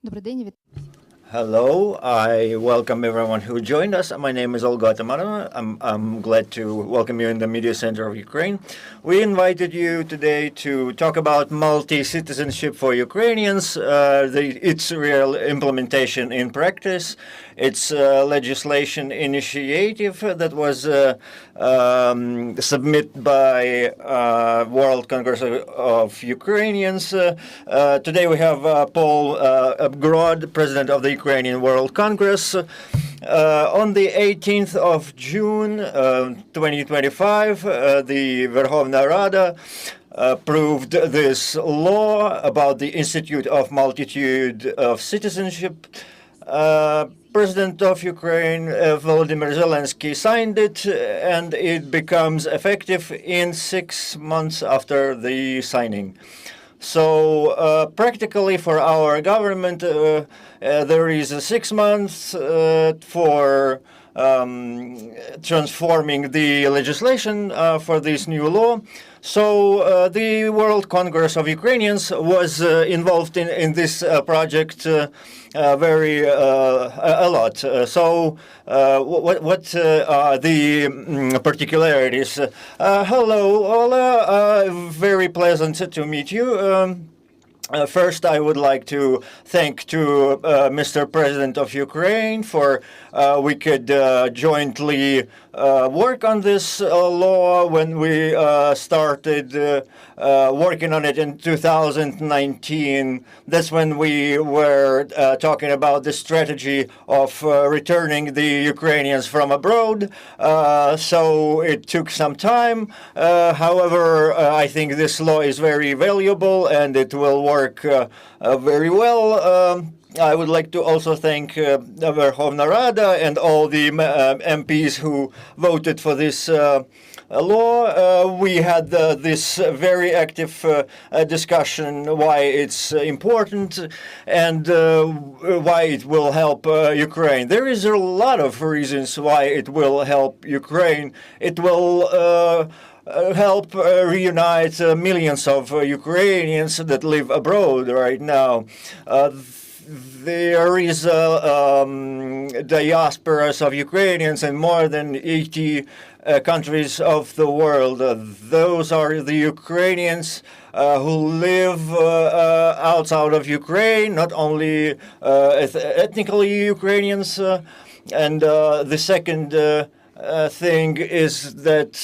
Добрий день, Hello, I welcome everyone who joined us. My name is Olga Tamarova. I'm glad to welcome you in the Media Center of Ukraine. We invited you today to talk about multi-citizenship for Ukrainians, its real implementation in practice, its legislation initiative that was submitted by World Congress of Ukrainians. Today we have Paul Grod, President of the Ukrainian World Congress. On the 18th of June 2025, the Verkhovna Rada approved this law about the Institute of Multitude of Citizenship. President of Ukraine, Volodymyr Zelensky, signed it, and it becomes effective in 6 months after the signing. So practically for our government, there is 6 months for transforming the legislation for this new law. So the World Congress of Ukrainians was involved in this project very a lot. So what are the particularities? Hello, Ola. Very pleasant to meet you. First, I would like to thank to Mr. President of Ukraine for we could jointly work on this law when we started working on it in 2019. That's when we were talking about the strategy of returning the Ukrainians from abroad. So it took some time. However, I think this law is very valuable and it will work very well. I would like to also thank the Verkhovna Rada and all the MPs who voted for this law. We had this very active discussion why it's important and why it will help Ukraine. There is a lot of reasons why it will help Ukraine. It will help reunite millions of Ukrainians that live abroad right now. There is diasporas of Ukrainians in more than 80 countries of the world. Those are the Ukrainians who live outside of Ukraine, not only ethnically Ukrainians. And the second thing is that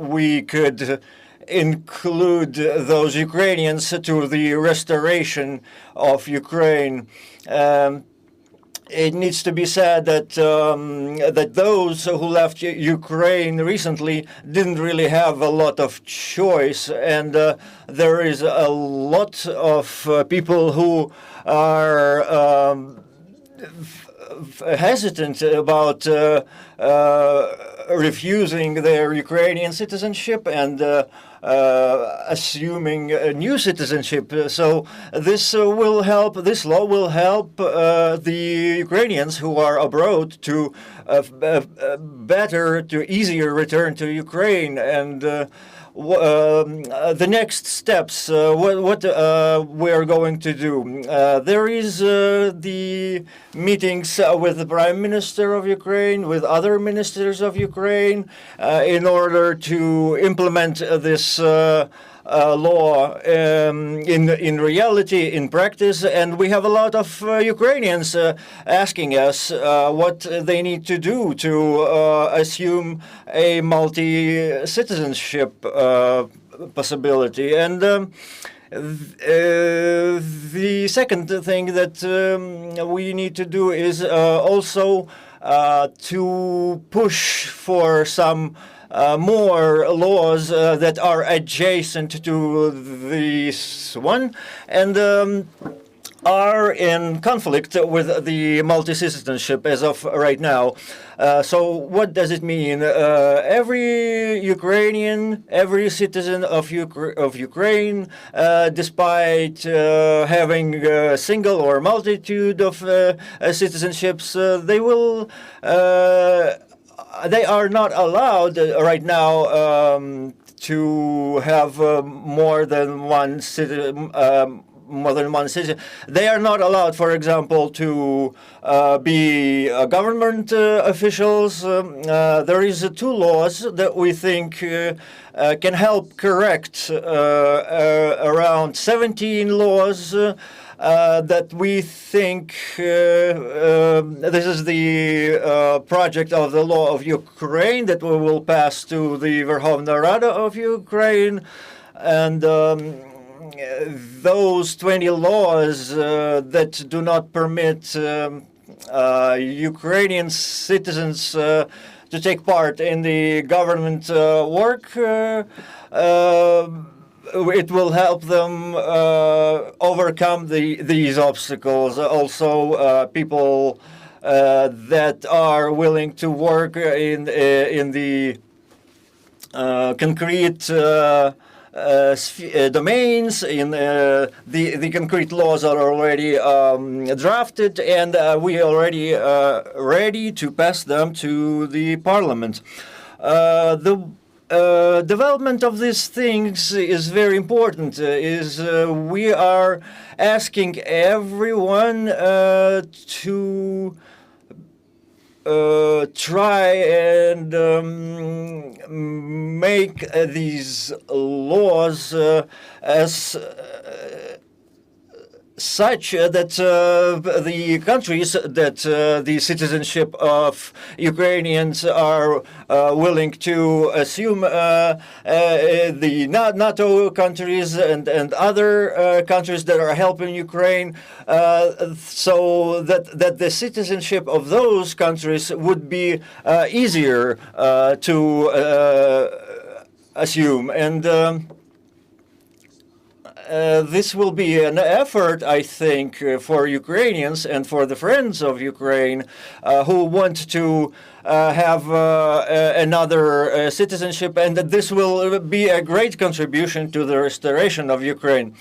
we could include those Ukrainians to the restoration of Ukraine. It needs to be said that that those who left Ukraine recently didn't really have a lot of choice, and there is a lot of people who are hesitant about refusing their Ukrainian citizenship and assuming a new citizenship. So this will help. This law will help the Ukrainians who are abroad to easier return to Ukraine. And the next steps, what we are going to do. There is the meetings with the Prime Minister of Ukraine, with other ministers of Ukraine, in order to implement this law in reality, in practice, and we have a lot of Ukrainians asking us what they need to do to assume a multi-citizenship possibility. And the second thing that we need to do is also to push for some more laws that are adjacent to this one and are in conflict with the multi-citizenship as of right now. So what does it mean? Every Ukrainian, every citizen of Ukraine, despite having a single or multitude of citizenships, they are not allowed right now to have more than one more than one citizen. They are not allowed, for example, to be government officials. There is two laws that we think can help correct around 17 laws that we think this is the project of the law of Ukraine that we will pass to the Verkhovna Rada of Ukraine, and those 20 laws that do not permit Ukrainian citizens to take part in the government work. It will help them overcome these obstacles. Also, people that are willing to work in the concrete domains, in the concrete laws are already drafted, and we are already ready to pass them to the parliament. The development of these things is very important. We are asking everyone to try and make these laws as such that the countries that the citizenship of Ukrainians are willing to assume, the NATO countries and other countries that are helping Ukraine, so that the citizenship of those countries would be easier to assume. And this will be an effort, I think, for Ukrainians and for the friends of Ukraine who want to have another citizenship, and that this will be a great contribution to the restoration of Ukraine.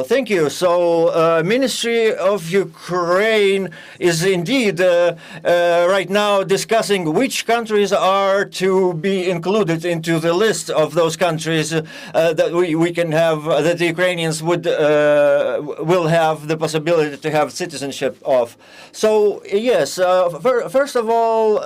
Thank you. So, Ministry of Ukraine is indeed right now discussing which countries are to be included into the list of those countries that we can have, that the Ukrainians will have the possibility to have citizenship of. So, yes, first of all,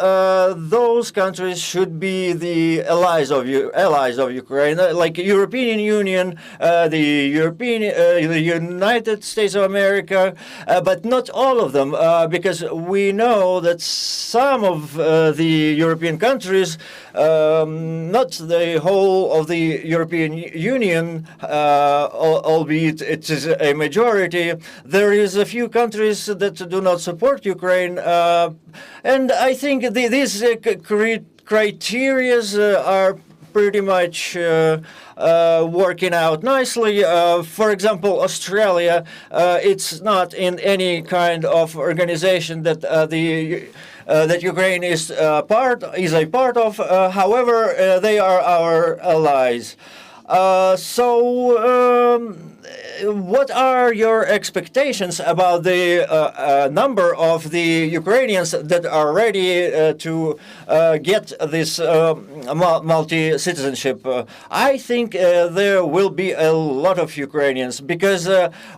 those countries should be the allies of Ukraine, like European Union, the United States of America, but not all of them, because we know that some of the European countries, not the whole of the European Union, albeit it is a majority, there is a few countries that do not support Ukraine, and I think these criteria are pretty much working out nicely. For example, Australia, it's not in any kind of organization that that Ukraine is a part of. However, they are our allies. What are your expectations about the number of the Ukrainians that are ready to get this multi-citizenship? I think there will be a lot of Ukrainians, because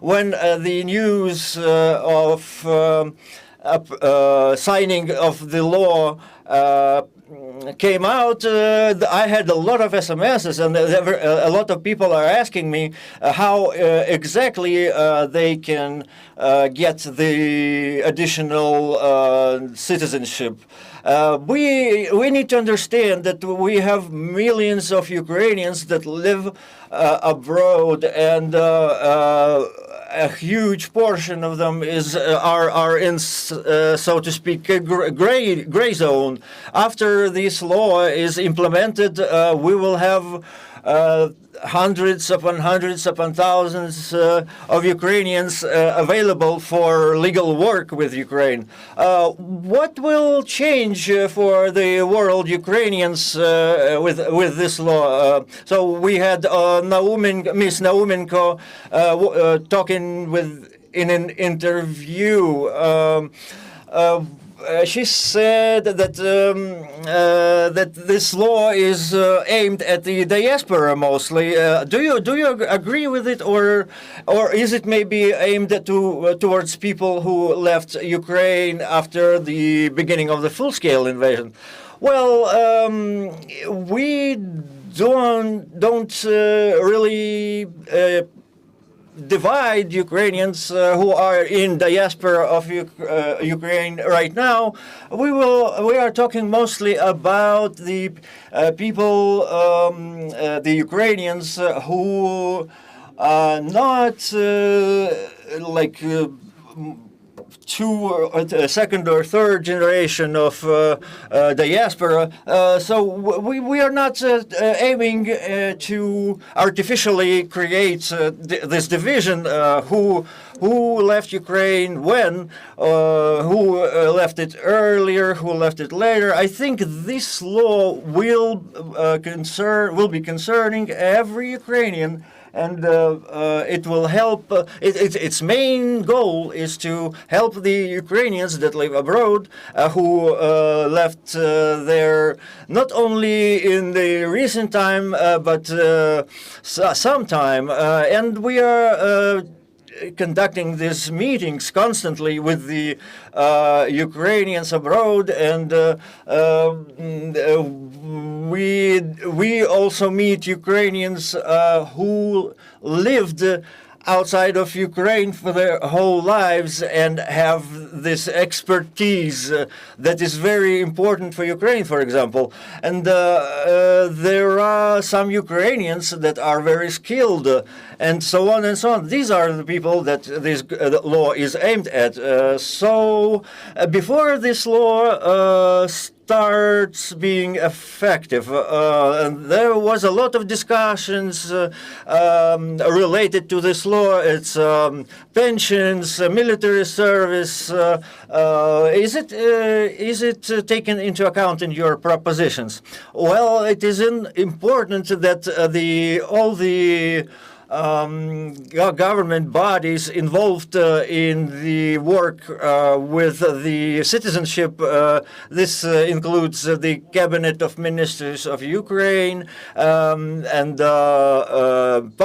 when the news of signing of the law came out, I had a lot of SMSs, and a lot of people are asking me how exactly they can get the additional citizenship. We need to understand that we have millions of Ukrainians that live abroad, and a huge portion of them are in, so to speak, a gray zone. After this law is implemented, we will have hundreds upon thousands of Ukrainians available for legal work with Ukraine. What will change for the world Ukrainians with this law? So we had Miss Naumenko talking in an interview. she said that that this law is aimed at the diaspora mostly. Do you agree with it, or is it maybe aimed towards people who left Ukraine after the beginning of the full-scale invasion? Well, we don't really divide Ukrainians who are in diaspora of Ukraine right now. We are talking mostly about the people, the Ukrainians who are not like second or third generation of diaspora. So we are not aiming to artificially create this division who left Ukraine when, who left it earlier, who left it later. I think this law will be concerning every Ukrainian. And it will help. Its main goal is to help the Ukrainians that live abroad, who left there not only in the recent time, but sometime. And we are conducting these meetings constantly with the Ukrainians abroad, and we also meet Ukrainians who lived outside of Ukraine for their whole lives and have this expertise that is very important for Ukraine, for example. And there are some Ukrainians that are very skilled, and so on and so on. These are the people that this law is aimed at. So before this law starts being effective, and there was a lot of discussions related to this law. It's pensions, military service. Is it taken into account in your propositions? Well, it is important that all the government bodies involved in the work with the citizenship. This includes the Cabinet of Ministers of Ukraine and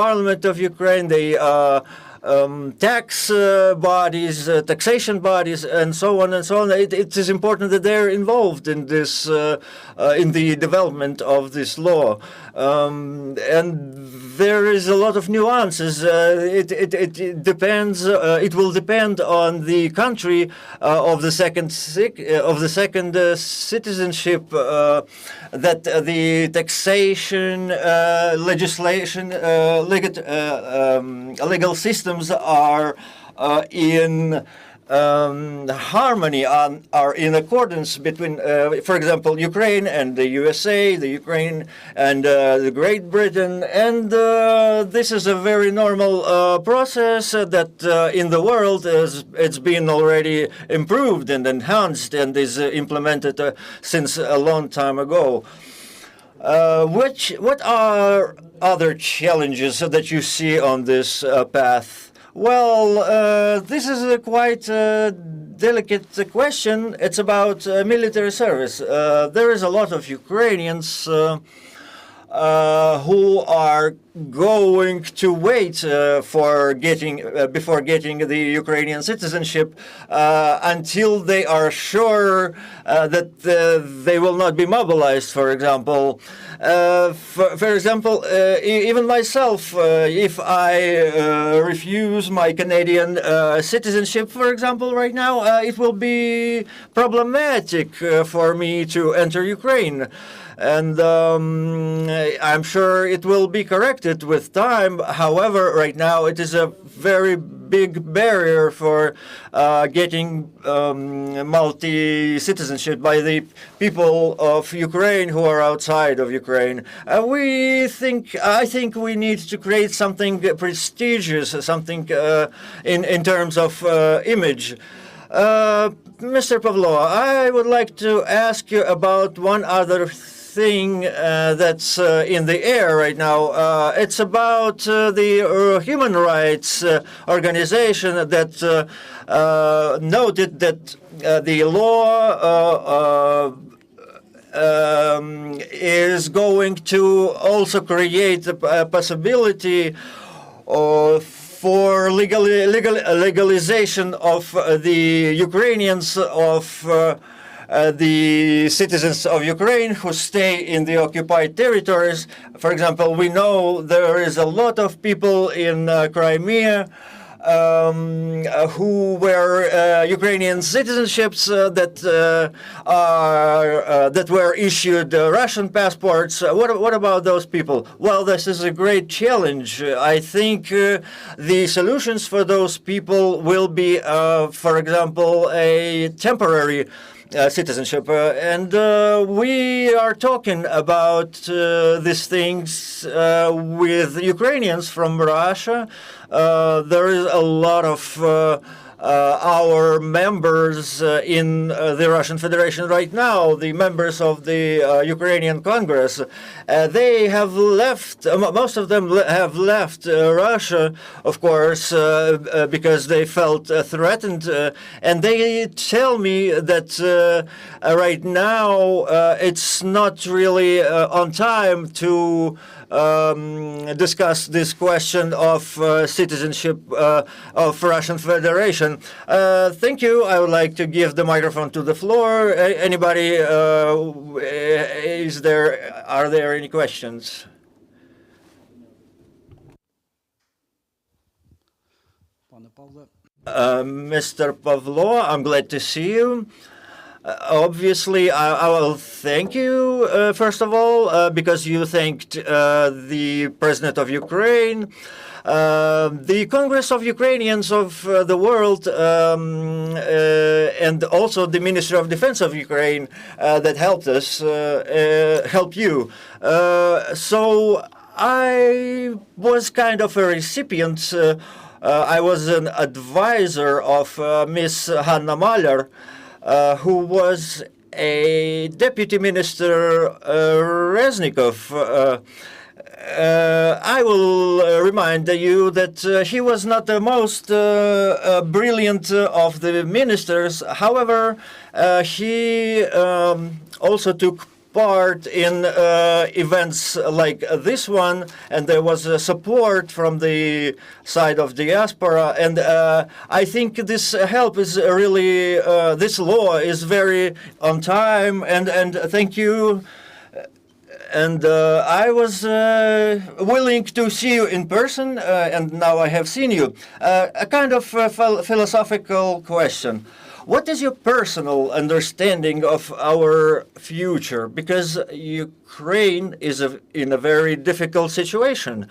Parliament of Ukraine, the tax bodies, taxation bodies, and so on and so on. It is important that they're involved in this, in the development of this law, and there is a lot of nuances. It depends. It will depend on the country of the second citizenship that the taxation legislation legal systems are in harmony, are in accordance between, for example, Ukraine and the USA, the Ukraine and the Great Britain, and this is a very normal process that in the world it's been already improved and enhanced and is implemented since a long time ago. What are other challenges that you see on this path? Well, this is a quite delicate question. It's about military service. There is a lot of Ukrainians who are going to wait for before getting the Ukrainian citizenship until they are sure that they will not be mobilized, for example. For example, even myself, if I refuse my Canadian citizenship, for example, right now, it will be problematic for me to enter Ukraine. And I'm sure it will be corrected with time. However, right now it is a very big barrier for getting multi-citizenship by the people of Ukraine who are outside of Ukraine. I think we need to create something prestigious, something in terms of image. Mr. Pavlova, I would like to ask you about one other thing that's in the air right now. It's about the human rights organization that noted that the law is going to also create a possibility for legalization of the Ukrainians, of the citizens of Ukraine who stay in the occupied territories. For example, we know there is a lot of people in Crimea who were Ukrainian citizenships that were issued Russian passports. What about those people? Well, this is a great challenge. I think the solutions for those people will be, for example, a temporary citizenship. And we are talking about these things with Ukrainians from Russia. There is a lot of our members in the Russian Federation right now, the members of the Ukrainian Congress. They have left, most of them have left Russia, of course, because they felt threatened. And they tell me that right now it's not really on time to discuss this question of citizenship of Russian Federation. Thank you. I would like to give the microphone to the floor. Anybody? Are there any questions? Mr. Pavlo, I'm glad to see you. Obviously, I will thank you, first of all, because you thanked the President of Ukraine, the Congress of Ukrainians of the world, and also the Ministry of Defense of Ukraine that helped us, help you. So I was kind of a recipient. I was an advisor of Miss Hanna Mahler, who was a Deputy Minister Reznikov. I will remind you that he was not the most brilliant of the ministers. However, he also took part in events like this one, and there was support from the side of diaspora. And I think this help is really, this law is very on time, and thank you. And I was willing to see you in person, and now I have seen you. A kind of philosophical question. What is your personal understanding of our future? Because Ukraine is in a very difficult situation.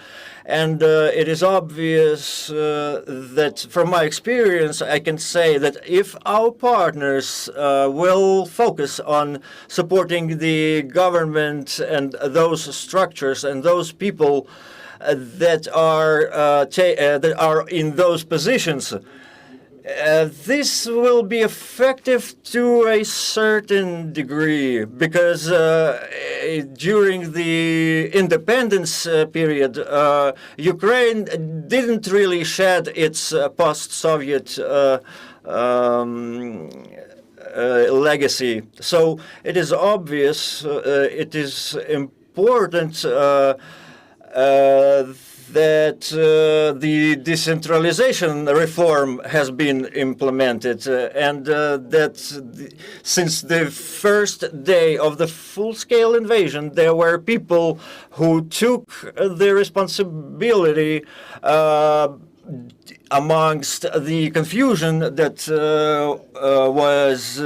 And it is obvious that from my experience, I can say that if our partners will focus on supporting the government and those structures and those people that are in those positions, this will be effective to a certain degree, because during the independence period, Ukraine didn't really shed its post-Soviet legacy. So it is obvious, it is important that the decentralization reform has been implemented, and that since the first day of the full-scale invasion, there were people who took the responsibility amongst the confusion that was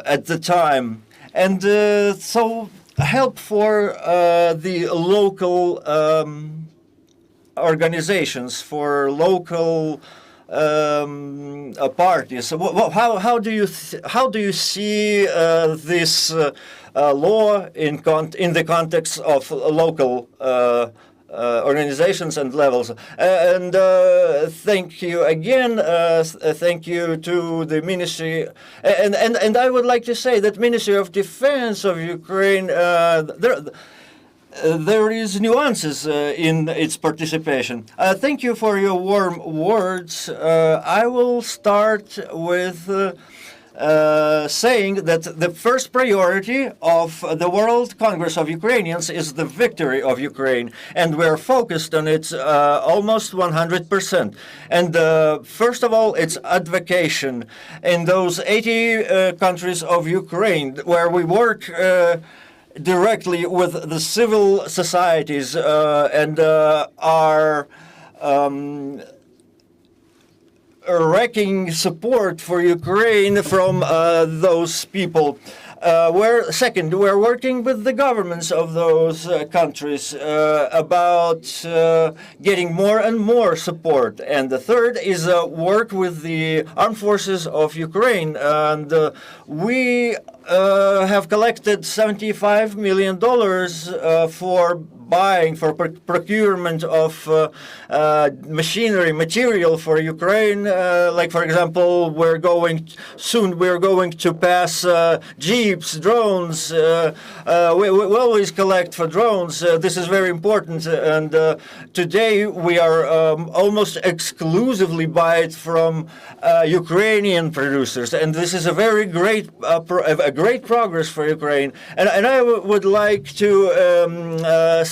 at the time. And so help for the local organizations, for local parties. How do you see this law in the context of local organizations and levels. Thank you again. Thank you to the Ministry. And I would like to say that Ministry of Defense of Ukraine, there is nuances in its participation. Thank you for your warm words. I will start with saying that the first priority of the World Congress of Ukrainians is the victory of Ukraine, and we're focused on it almost 100%. And first of all, it's advocation in those 80 countries of Ukraine where we work directly with the civil societies and are wrecking support for Ukraine from those people. We're working with the governments of those countries about getting more and more support. And the third is work with the armed forces of Ukraine. And we have collected $75 million for procurement of machinery, material for Ukraine. Like, for example, we're going to pass jeeps, drones. We always collect for drones. This is very important. And today we are almost exclusively buying from Ukrainian producers. And this is a very great progress for Ukraine. And I would like to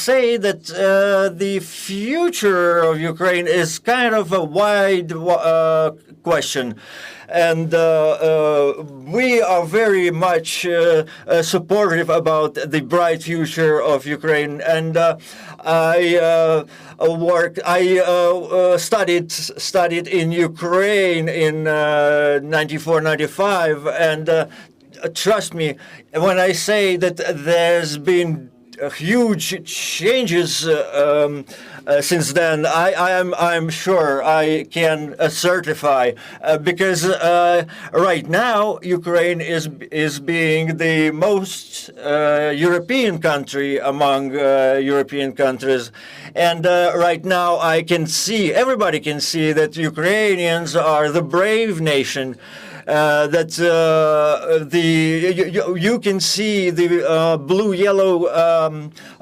say that the future of Ukraine is kind of a wide question. And we are very much supportive about the bright future of Ukraine. And I studied in Ukraine in 94, 95, and trust me when I say that there's been huge changes since then. I'm sure I can certify because right now Ukraine is being the most European country among European countries, and right now everybody can see that Ukrainians are the brave nation. That you can see the blue-yellow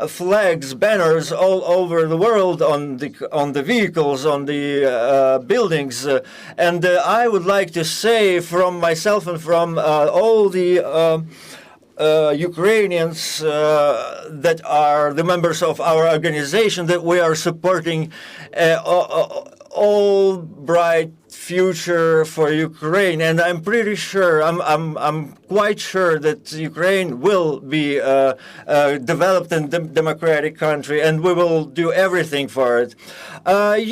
flags, banners all over the world on the vehicles, on the buildings, and I would like to say from myself and from all the Ukrainians that are the members of our organization that we are supporting all bright future for Ukraine, and I'm pretty sure, I'm quite sure that Ukraine will be a developed and democratic country, and we will do everything for it.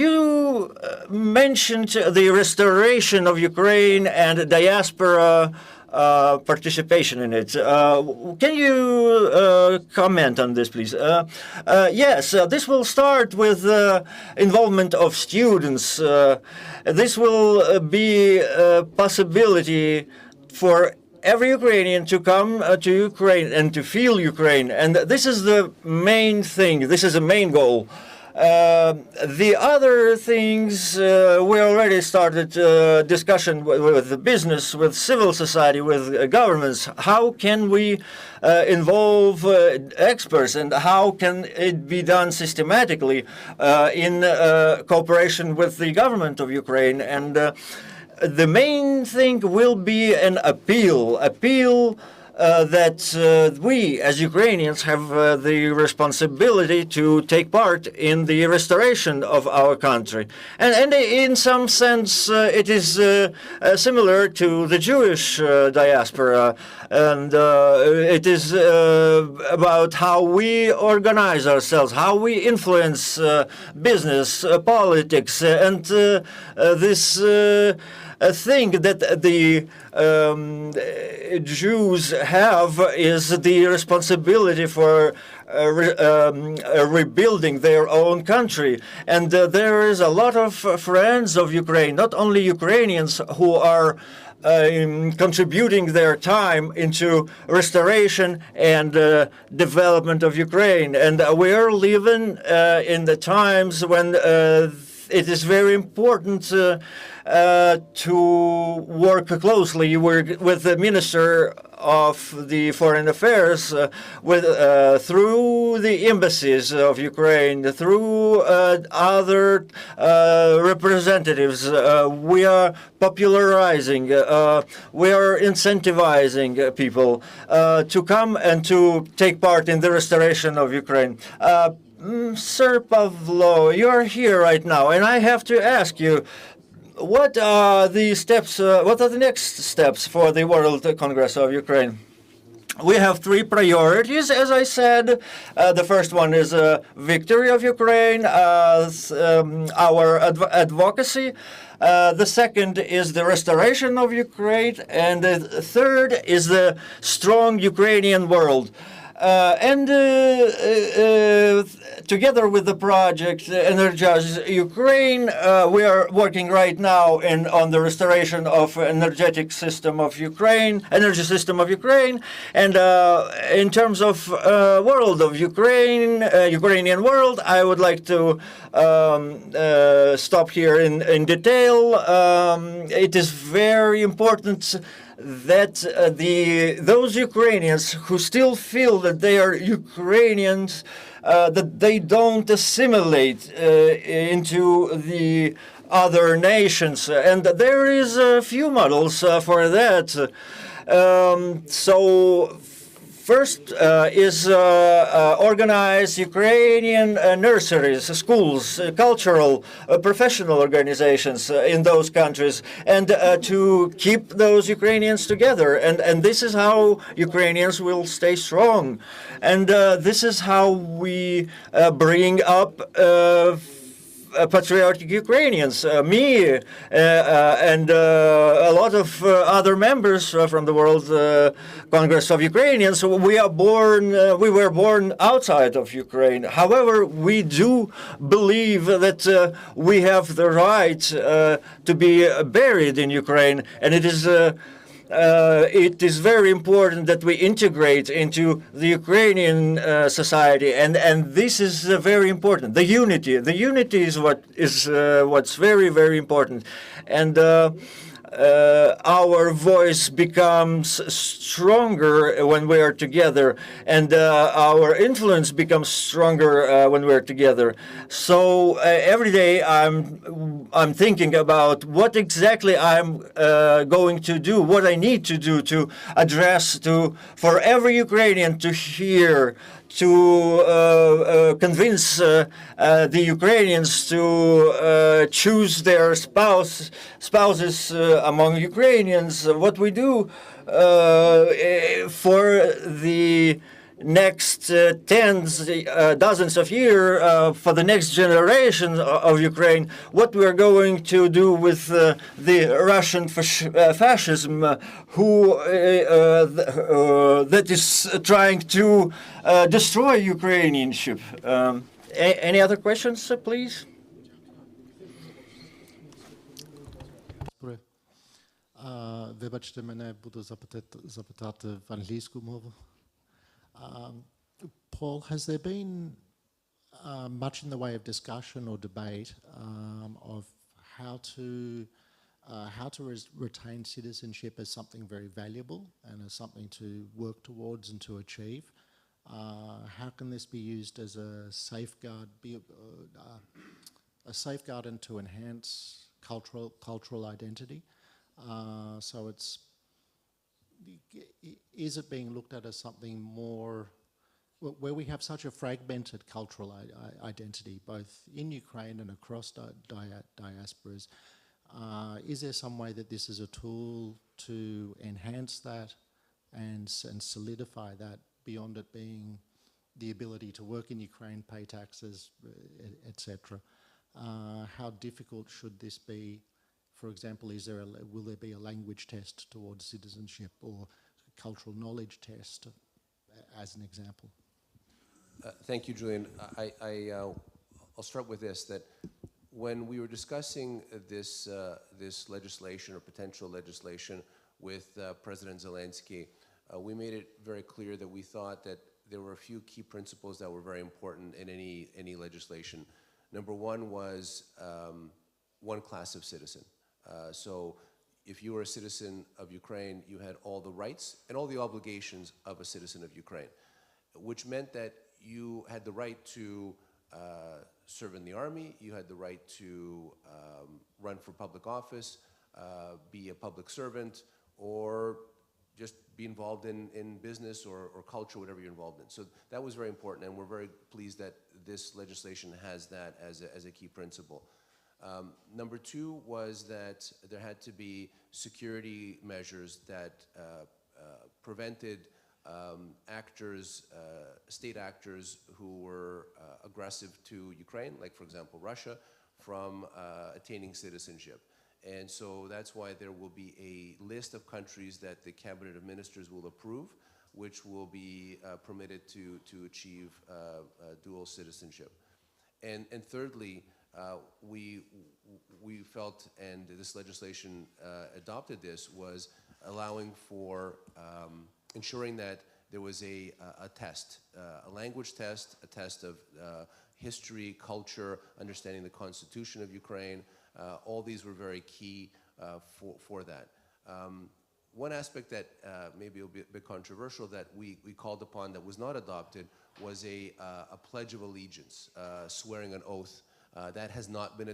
You mentioned the restoration of Ukraine and diaspora participation in it. Can you comment on this, please? Yes, this will start with involvement of students. This will be a possibility for every Ukrainian to come to Ukraine and to feel Ukraine. And this is the main thing. This is the main goal. The other things, we already started discussion with the business, with civil society, with governments. How can we involve experts, and how can it be done systematically in cooperation with the government of Ukraine? And the main thing will be an appeal that we, as Ukrainians, have the responsibility to take part in the restoration of our country. And in some sense, it is similar to the Jewish diaspora. And it is about how we organize ourselves, how we influence business, politics, and this a thing that the Jews have is the responsibility for rebuilding their own country. And there is a lot of friends of Ukraine, not only Ukrainians, who are contributing their time into restoration and development of Ukraine. And we are living in the times when it is very important to work closely with the Minister of the Foreign Affairs, through the embassies of Ukraine, through other representatives. We are popularizing, we are incentivizing people to come and to take part in the restoration of Ukraine. Sir Pavlo, you're here right now, and I have to ask you, what are the steps? What are the next steps for the World Congress of Ukraine? We have three priorities, as I said. The first one is victory of Ukraine, our advocacy. The second is the restoration of Ukraine, and the third is the strong Ukrainian world. Together with the project Energize Ukraine, we are working right now on the restoration of energy system of Ukraine. And in terms of world of Ukraine, Ukrainian world, I would like to stop here in detail. It is very important that those Ukrainians who still feel that they are Ukrainians, that they don't assimilate into the other nations. And there is a few models for that. First is organize Ukrainian nurseries, schools, cultural, professional organizations in those countries, and to keep those Ukrainians together. And this is how Ukrainians will stay strong. And this is how we bring up patriotic Ukrainians, me and a lot of other members from the World Congress of Ukrainians. We were born outside of Ukraine. However, we do believe that we have the right to be buried in Ukraine, and it is very important that we integrate into the Ukrainian society, and this is very important. The unity is what's very, very important, and our voice becomes stronger when we are together, and our influence becomes stronger when we are together. So every day I'm thinking about what exactly I'm going to do, what I need to do to address for every Ukrainian to hear, to convince the Ukrainians to choose their spouses among Ukrainians. What we do for the next dozens of years, for the next generation of Ukraine, what we are going to do with the Russian fascism, that is trying to destroy Ukrainianship. Any other questions, please? Вибачте мене, буду запитати в англійську мову. Paul, has there been much in the way of discussion or debate of how to retain citizenship as something very valuable and as something to work towards and to achieve? How can this be used as a safeguard, and to enhance cultural identity? So is it being looked at as something more, where we have such a fragmented cultural identity, both in Ukraine and across diasporas, is there some way that this is a tool to enhance that and solidify that beyond it being the ability to work in Ukraine, pay taxes, etc.? How difficult should this be? For example, will there be a language test towards citizenship or a cultural knowledge test, as an example? Thank you, Julian. I'll start with this, that when we were discussing this legislation or potential legislation with President Zelensky, we made it very clear that we thought that there were a few key principles that were very important in any legislation. Number one was one class of citizen. So if you were a citizen of Ukraine, you had all the rights and all the obligations of a citizen of Ukraine, which meant that you had the right to serve in the army, you had the right to run for public office, be a public servant, or just be involved in business or culture, whatever you're involved in. So that was very important, and we're very pleased that this legislation has that as a key principle. Number two was that there had to be security measures that prevented actors, state actors who were aggressive to Ukraine, like for example Russia, from attaining citizenship. And so that's why there will be a list of countries that the Cabinet of Ministers will approve, which will be permitted to achieve dual citizenship. And thirdly, we felt, and this legislation adopted this, was allowing for ensuring that there was a test, a language test, a test of history, culture, understanding the constitution of Ukraine. All these were very key for that. One aspect that maybe will be a bit controversial that we called upon that was not adopted was a pledge of allegiance, swearing an oath. That has not been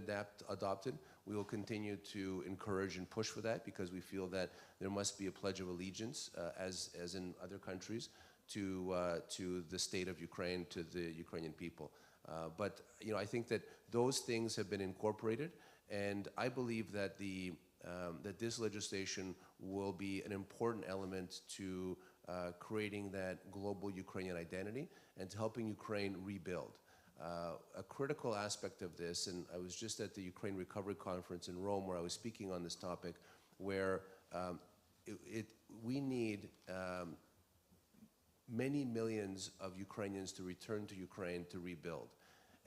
adopted. We will continue to encourage and push for that because we feel that there must be a pledge of allegiance, as in other countries, to the state of Ukraine, to the Ukrainian people. But I think that those things have been incorporated, and I believe that that this legislation will be an important element to creating that global Ukrainian identity and to helping Ukraine rebuild. A critical aspect of this, and I was just at the Ukraine Recovery Conference in Rome where I was speaking on this topic, where we need many millions of Ukrainians to return to Ukraine to rebuild.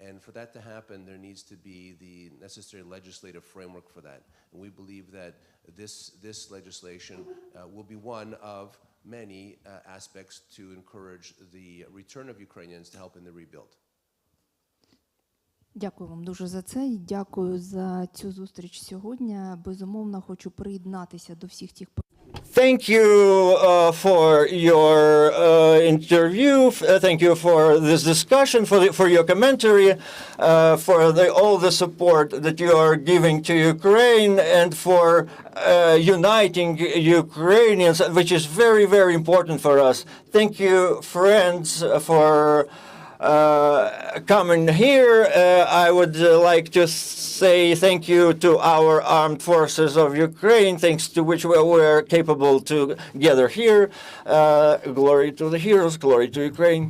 And for that to happen, there needs to be the necessary legislative framework for that. And we believe that this legislation will be one of many aspects to encourage the return of Ukrainians to help in the rebuild. Дякую вам дуже за це і дякую за цю зустріч сьогодні. Безумовно, хочу приєднатися до всіх тих. Thank you for your interview. Thank you for this discussion, for your commentary, for all the support that you are giving to Ukraine, and for uniting Ukrainians, which is very, very important for us. Thank you, friends, for coming here. I would like to say thank you to our armed forces of Ukraine, thanks to which we were capable to gather here. Glory to the heroes, glory to Ukraine.